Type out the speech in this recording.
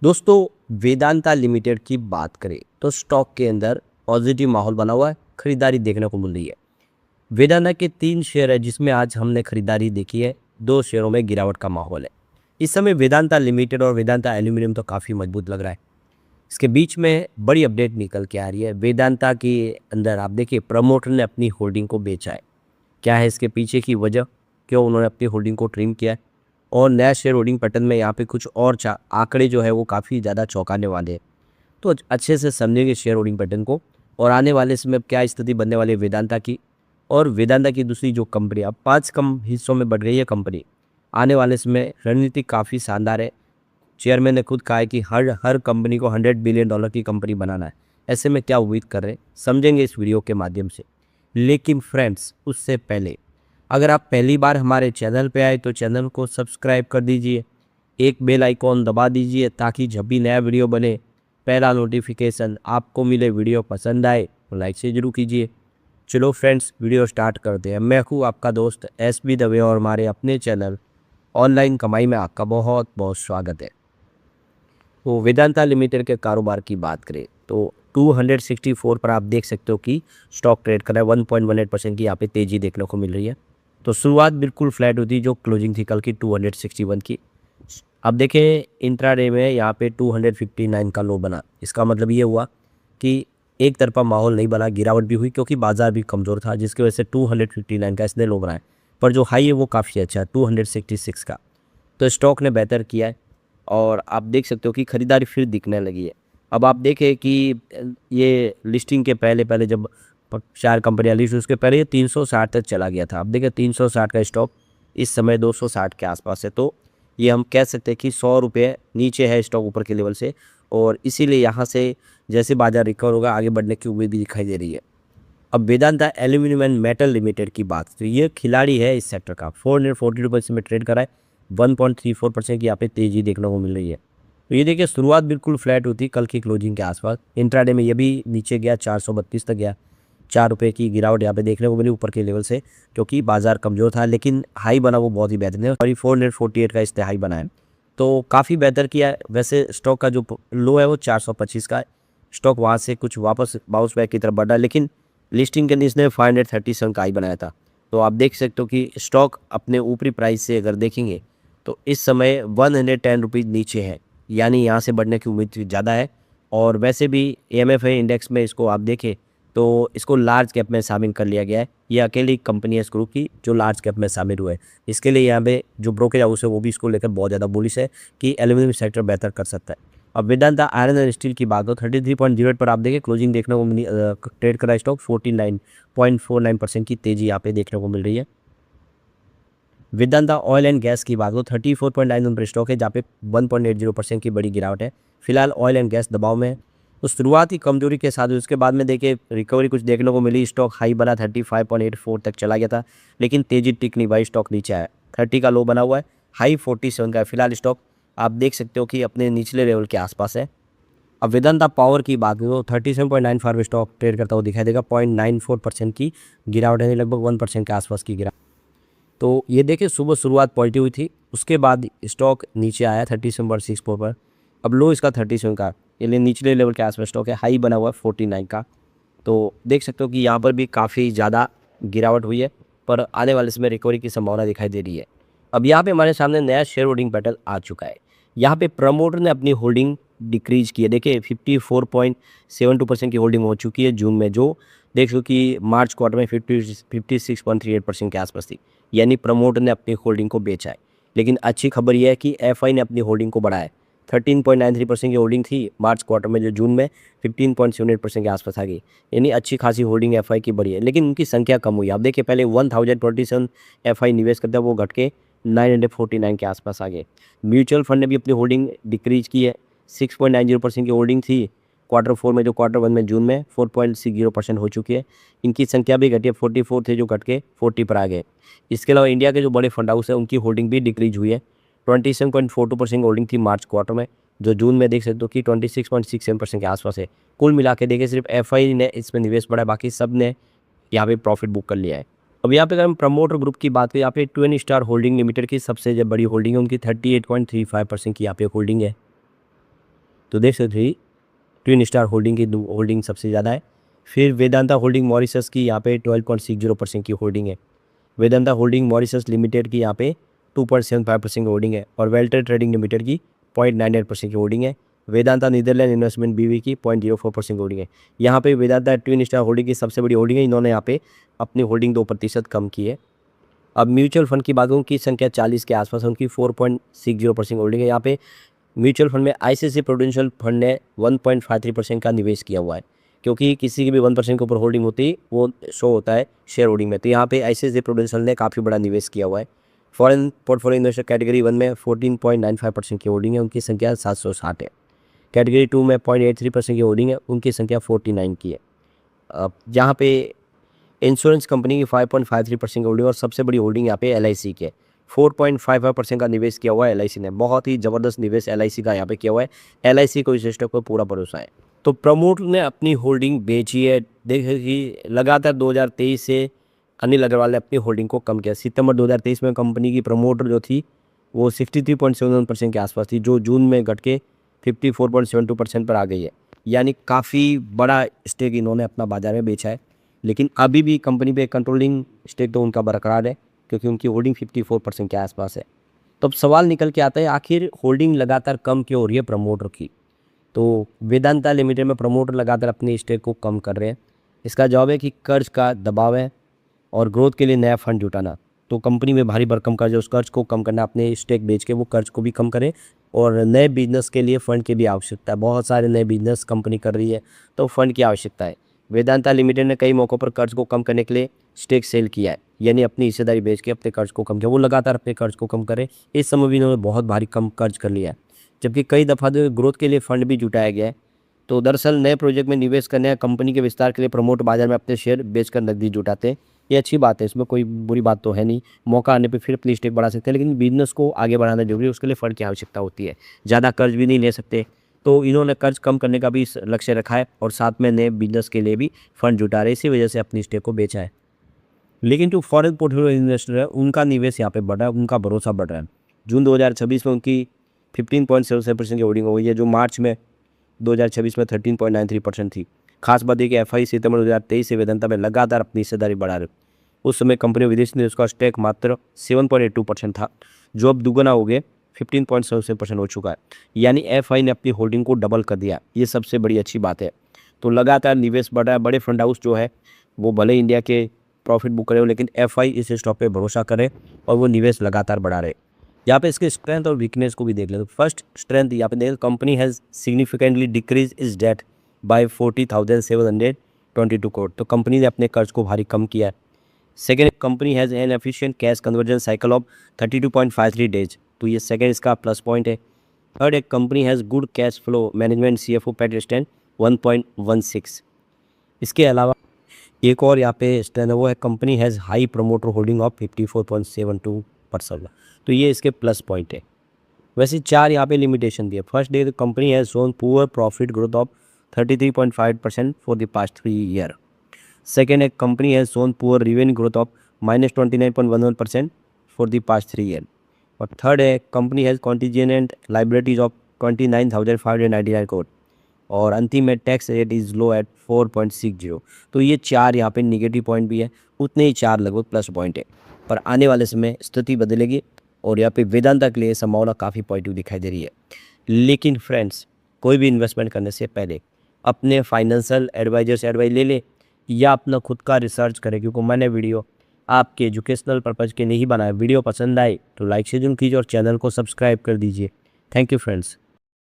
दोस्तों, वेदांता लिमिटेड की बात करें तो स्टॉक के अंदर पॉजिटिव माहौल बना हुआ है, खरीदारी देखने को मिल रही है। वेदांता के 3 शेयर है जिसमें आज हमने खरीदारी देखी है, 2 शेयरों में गिरावट का माहौल है। इस समय वेदांता लिमिटेड और वेदांता एल्यूमिनियम तो काफ़ी मजबूत लग रहा है। इसके बीच में बड़ी अपडेट निकल के आ रही है। वेदांता के अंदर आप देखिए प्रमोटर ने अपनी होल्डिंग को बेचा है। क्या है इसके पीछे की वजह, क्यों उन्होंने अपनी होल्डिंग को ट्रिम किया है? और नया शेयर होल्डिंग पैटर्न में यहाँ पे कुछ और आंकड़े जो है वो काफ़ी ज़्यादा चौंकाने वाले हैं। तो अच्छे से समझेंगे शेयर होल्डिंग पैटर्न को और आने वाले समय में क्या स्थिति बनने वाली है वेदांता की। और वेदांता की दूसरी जो कंपनी अब 5 कम हिस्सों में बढ़ रही है कंपनी, आने वाले समय रणनीति काफ़ी शानदार है। चेयरमैन ने खुद कहा है कि हर हर कंपनी को $100 बिलियन की कंपनी बनाना है। ऐसे में क्या उम्मीद कर रहे हैं समझेंगे इस वीडियो के माध्यम से। लेकिन फ्रेंड्स, उससे पहले अगर आप पहली बार हमारे चैनल पे आए तो चैनल को सब्सक्राइब कर दीजिए, एक बेल आइकॉन दबा दीजिए ताकि जब भी नया वीडियो बने पहला नोटिफिकेशन आपको मिले। वीडियो पसंद आए तो लाइक से जरूर कीजिए। चलो फ्रेंड्स, वीडियो स्टार्ट करते हैं। मैं हूँ आपका दोस्त SB दवे और हमारे अपने चैनल ऑनलाइन कमाई में आपका बहुत बहुत स्वागत है। तो वेदांता लिमिटेड के कारोबार की बात करें तो 264 पर आप देख सकते हो कि स्टॉक ट्रेड कर रहा है। 1.18% की यहाँ पे तेज़ी देखने को मिल रही है। तो शुरुआत बिल्कुल फ्लैट हुई थी, जो क्लोजिंग थी कल की 261 की। अब देखें इंट्राडे में यहाँ पे 259 का लो बना। इसका मतलब ये हुआ कि एक तरफा माहौल नहीं बना, गिरावट भी हुई क्योंकि बाजार भी कमज़ोर था, जिसकी वजह से 259 का इसने लो बनाया। पर जो हाई है वो काफ़ी अच्छा है, 266 का। तो स्टॉक ने बेहतर किया है और आप देख सकते हो कि खरीदारी फिर दिखने लगी है। अब आप देखें कि ये लिस्टिंग के पहले पहले जब 4 कंपनियां लिस्ट, उसके पहले ये 360 तक चला गया था। अब देखिए 360 का स्टॉक इस समय 260 के आसपास है। तो ये हम कह सकते हैं कि 100 रुपये नीचे है स्टॉक ऊपर के लेवल से, और इसीलिए यहाँ से जैसे बाजार रिकवर होगा आगे बढ़ने की उम्मीद भी दिखाई दे रही है। अब Vedanta aluminium and metal limited की बात, तो ये खिलाड़ी है इस सेक्टर का। 440 रुपये में ट्रेड करा है। 1.34% की यहाँ पे तेज़ी देखने को मिल रही है। तो ये देखिए शुरुआत बिल्कुल फ्लैट होती कल की क्लोजिंग के आसपास। इंट्राडे में ये भी नीचे गया, 432 तक गया। 4 रुपये की गिरावट यहाँ पे देखने को मिली ऊपर के लेवल से, क्योंकि बाजार कमज़ोर था। लेकिन हाई बना वो बहुत ही बेहतरीन है, और 448 का इसने हाई बना है, तो काफ़ी बेहतर किया है। वैसे स्टॉक का जो लो है वो 425 का है। स्टॉक वहाँ से कुछ वापस बाउंस बैक की तरफ बढ़ा, लेकिन लिस्टिंग के इसने 537 का हाई बनाया था। तो आप देख सकते हो कि स्टॉक अपने ऊपरी प्राइस से अगर देखेंगे तो इस समय 110 रुपीज़ नीचे है, यानी यहाँ से बढ़ने की उम्मीद ज़्यादा है। और वैसे भी AMFI इंडेक्स में इसको आप देखें तो इसको लार्ज कैप में शामिल कर लिया गया है। ये अकेली कंपनी है इस ग्रुप की जो लार्ज कैप में शामिल हुए हैं। इसके लिए यहाँ पे जो ब्रोकरेज हाउस है वो भी इसको लेकर बहुत ज़्यादा बुलिश है कि एल्यूमिनियम सेक्टर बेहतर कर सकता है। अब वेदांता आयरन एंड स्टील की बात हो, 33.08 पर आप देखें क्लोजिंग देखने को मिली। ट्रेड करा स्टॉक 49.49% की तेज़ी यहाँ पे देखने को मिल रही है। वेदांता ऑयल एंड गैस की बात हो, 34.91 पर स्टॉक है, जहाँ पे 1.80% की बड़ी गिरावट है। फिलहाल ऑयल एंड गैस दबाव में है। तो शुरुआती कमजोरी के साथ उसके बाद में देखिए रिकवरी कुछ देखने को मिली। स्टॉक हाई बना 35.84 तक चला गया था, लेकिन तेजी टिक नहीं पाई, स्टॉक नीचे आया। 30 का लो बना हुआ है, हाई 47 का है। फिलहाल स्टॉक आप देख सकते हो कि अपने निचले लेवल के आसपास है। अब वेदांता पावर की बात करें तो 37.95 पे स्टॉक ट्रेड करता हुआ दिखाई देगा। 0.94% की गिरावट है, लगभग 1% के आसपास की गिरावट। तो ये देखिए सुबह शुरुआत पॉजिटिव हुई थी, उसके बाद स्टॉक नीचे आया 37.64 पर। अब लो इसका 37 का, यानी निचले लेवल के आसपास स्टॉक है। हाई बना हुआ है 49 का। तो देख सकते हो कि यहाँ पर भी काफ़ी ज़्यादा गिरावट हुई है, पर आने वाले समय रिकवरी की संभावना दिखाई दे रही है। अब यहाँ पे हमारे सामने नया शेयर होल्डिंग पैटर्न आ चुका है। यहाँ पे प्रमोटर ने अपनी होल्डिंग डिक्रीज की है। देखिए 54.72% की होल्डिंग हो चुकी है जून में, जो देख सकते कि मार्च क्वार्टर में 56.38% के आसपास थी। यानी प्रमोटर ने अपनी होल्डिंग को बेचा है। लेकिन अच्छी खबर यह है कि FI ने अपनी होल्डिंग को बढ़ाया है। 13.93% की होल्डिंग थी मार्च क्वार्टर में, जो जून में 15.78% के आसपास आ गई। यानी अच्छी खासी होल्डिंग FI की बढ़ी है, लेकिन उनकी संख्या कम हुई। आप देखिए पहले 1027 FI निवेश करता है, वो घट के 949 के आसपास आ गए। म्यूचुअल फंड ने भी अपनी होल्डिंग डिक्रीज की है। 6.90% की होल्डिंग थी क्वार्टर 4 में, जो क्वार्टर 1 में जून में 4.60% हो चुकी है। इनकी संख्या भी घटी है, 44 थे जो घट के 40 पर आ गए। इसके अलावा इंडिया के जो बड़े फंड हाउस है उनकी होल्डिंग भी डिक्रीज हुई है। 27.42% होल्डिंग थी मार्च क्वार्टर में, जो जून में देख सकते हो कि 26.67% के आसपास है। कुल मिला के देखिए सिर्फ FI ने इसमें निवेश बढ़ा है, बाकी सब ने यहाँ पे प्रॉफिट बुक कर लिया है। अब यहाँ पे अगर हम प्रमोटर ग्रुप की बात करें, यहाँ पे ट्विन स्टार होल्डिंग लिमिटेड की सबसे जो बड़ी होल्डिंग है उनकी 38.35% की यहाँ पे होल्डिंग है। तो देख सकते हैं ट्विन स्टार होल्डिंग की होल्डिंग सबसे ज़्यादा है। फिर वेदांता होल्डिंग मॉरिशस की यहाँ पे 12.60% की होल्डिंग है। वेदांता होल्डिंग मॉरिशस लिमिटेड की यहाँ पे 2.75% की होल्डिंग है और वेल्टर ट्रेडिंग लिमिटेड की 0.98% की होल्डिंग है। वेदांता नीदरलैंड इन्वेस्टमेंट बीवी की 0.04% की होल्डिंग है। यहाँ पे वेदांता ट्विन स्टार होल्डिंग की सबसे बड़ी होल्डिंग है, इन्होंने यहाँ पे अपनी होल्डिंग 2% कम की है। अब म्यूचुअल फंड की बात करूँ, उनकी संख्या 40 के आसपास, उनकी 4.60% होल्डिंग है। यहाँ पे म्यूचुअल फंड में आईसीआईसीआई प्रूडेंशियल फंड ने 1.53% का निवेश किया हुआ है, क्योंकि किसी की भी 1% के ऊपर होल्डिंग होती है वो शो होता है शेयर होल्डिंग में। तो यहाँ पे आईसीआईसीआई प्रूडेंशियल ने काफ़ी बड़ा निवेश किया हुआ है। फॉरेन पोर्टफोलियो इन्वेस्टर कैटेगरी 1 में 14.95% की होल्डिंग है, उनकी संख्या 760 है। कैटेगरी 2 में 0.83% की होल्डिंग है, उनकी संख्या 49 की है। अब यहाँ पे इंश्योरेंस कंपनी की 5.53% की होल्डिंग और सबसे बड़ी होल्डिंग यहाँ पे एलआईसी की है। 4.55% का निवेश किया हुआ है एलआईसी ने। बहुत ही ज़बरदस्त निवेश एलआईसी का यहाँ पे किया हुआ है। एलआईसी को इस स्टॉक पर पूरा भरोसा है। तो प्रमोटर ने अपनी होल्डिंग बेची है। देखिए कि लगातार 2023 से अनिल अग्रवाल ने अपनी होल्डिंग को कम किया। सितंबर 2023 में कंपनी की प्रमोटर जो थी वो 63.71% के आसपास थी, जो जून में घट के 54.72% पर आ गई है। यानी काफ़ी बड़ा स्टेक इन्होंने अपना बाजार में बेचा है। लेकिन अभी भी कंपनी पे कंट्रोलिंग स्टेक तो उनका बरकरार है, क्योंकि उनकी होल्डिंग 54% के आसपास है। तो अब सवाल निकल के आता है, आखिर होल्डिंग लगातार कम क्यों हो रही है प्रमोटर की? तो वेदांता लिमिटेड में प्रमोटर लगातार अपनी स्टेक को कम कर रहे हैं। इसका जवाब है कि कर्ज का दबाव है और ग्रोथ के लिए नया फंड जुटाना। तो कंपनी में भारी भरकम कर्ज है, उस कर्ज को कम करना, अपने स्टेक बेच के वो कर्ज को भी कम करें। और नए बिजनेस के लिए फ़ंड की भी आवश्यकता है। बहुत सारे नए बिजनेस कंपनी कर रही है, तो फंड की आवश्यकता है। वेदांता लिमिटेड ने कई मौक़ों पर कर्ज को कम करने के लिए स्टेक सेल किया है, यानी अपनी हिस्सेदारी बेच के अपने कर्ज को कम किया। वो लगातार अपने कर्ज को कम करें। इस समय भी इन्होंने बहुत भारी कम कर्ज कर लिया है, जबकि कई दफ़ा जो ग्रोथ के लिए फंड भी जुटाया गया है। तो दरअसल नए प्रोजेक्ट में निवेश करने या कंपनी के विस्तार के लिए प्रमोटर बाजार में अपने शेयर बेचकर नकदी जुटाते हैं। ये अच्छी बात है, इसमें कोई बुरी बात तो है नहीं। मौका आने पे फिर अपनी स्टेक बढ़ा सकते हैं, लेकिन बिजनेस को आगे बढ़ाना जरूरी है, उसके लिए फंड की आवश्यकता होती है। ज़्यादा कर्ज भी नहीं ले सकते, तो इन्होंने कर्ज कम करने का भी लक्ष्य रखा है और साथ में नए बिजनेस के लिए भी फंड जुटा रहे, इसी वजह से अपनी स्टेक को बेचा है। लेकिन जो फॉरेन पोर्टफोलियो इन्वेस्टर है उनका निवेश यहाँ पे बढ़ रहा है, उनका भरोसा बढ़ रहा है। जून 2026 में उनकी 15.77% की होल्डिंग हो गई है, जो मार्च में 2026 में 13.93% थी। खास बात यह कि एफआई सितंबर 2023 से वेदांता में लगातार अपनी हिस्सेदारी बढ़ा रहे। उस समय कंपनी विदेशी निवेश का स्टेक मात्र 7.82% था, जो अब दुगना हो गए 15.77% हो चुका है। यानी एफआई ने अपनी होल्डिंग को डबल कर दिया। ये सबसे बड़ी अच्छी बात है। तो लगातार निवेश बढ़ रहा है। बड़े फंड हाउस जो है वो भले इंडिया के प्रॉफिट बुक करे हो, लेकिन एफआई इस स्टॉक पे भरोसा करे और वो निवेश लगातार बढ़ा रहे। यहाँ पे इसके स्ट्रेंथ और वीकनेस को भी देख ले। तो फर्स्ट स्ट्रेंथ यहाँ पे देख, company has significantly decrease is debt by 40,722 crore. तो कंपनी ने अपने कर्ज को भारी कम किया है। Second, company has an efficient cash conversion cycle of 32.53 days. तो ये सेकेंड इसका प्लस पॉइंट है। थर्ड, एक company has good cash flow management, CFO PAT stand 1.16। इसके अलावा एक और यहाँ पे स्टैंड है, वो है company has high promoter holding of 54.72%। तो ये इसके प्लस पॉइंट है। वैसे 4 यहाँ पे लिमिटेशन दी है। First the company has shown poor profit growth of 33.5% for the past 3 year. Second, एक company has shown poor revenue growth of -29.11% for the past 3 year. और थर्ड है, company has contingent liabilities of 29,599 crore. और अंतिम में tax rate is low at 4.60। तो ये 4 यहाँ पे निगेटिव पॉइंट भी है, उतने ही 4 लगभग प्लस पॉइंट है। पर आने वाले समय स्थिति बदलेगी और यहाँ पे वेदांता के लिए संभावना काफ़ी पॉजिटिव दिखाई दे रही है। लेकिन फ्रेंड्स, कोई भी इन्वेस्टमेंट करने से पहले अपने फाइनेंशियल एडवाइजर से एडवाइस ले ले या अपना खुद का रिसर्च करें, क्योंकि मैंने वीडियो आपके एजुकेशनल पर्पज़ के लिए ही बनाया। वीडियो पसंद आए तो लाइक शेयर जरूर कीजिए और चैनल को सब्सक्राइब कर दीजिए। Thank you friends.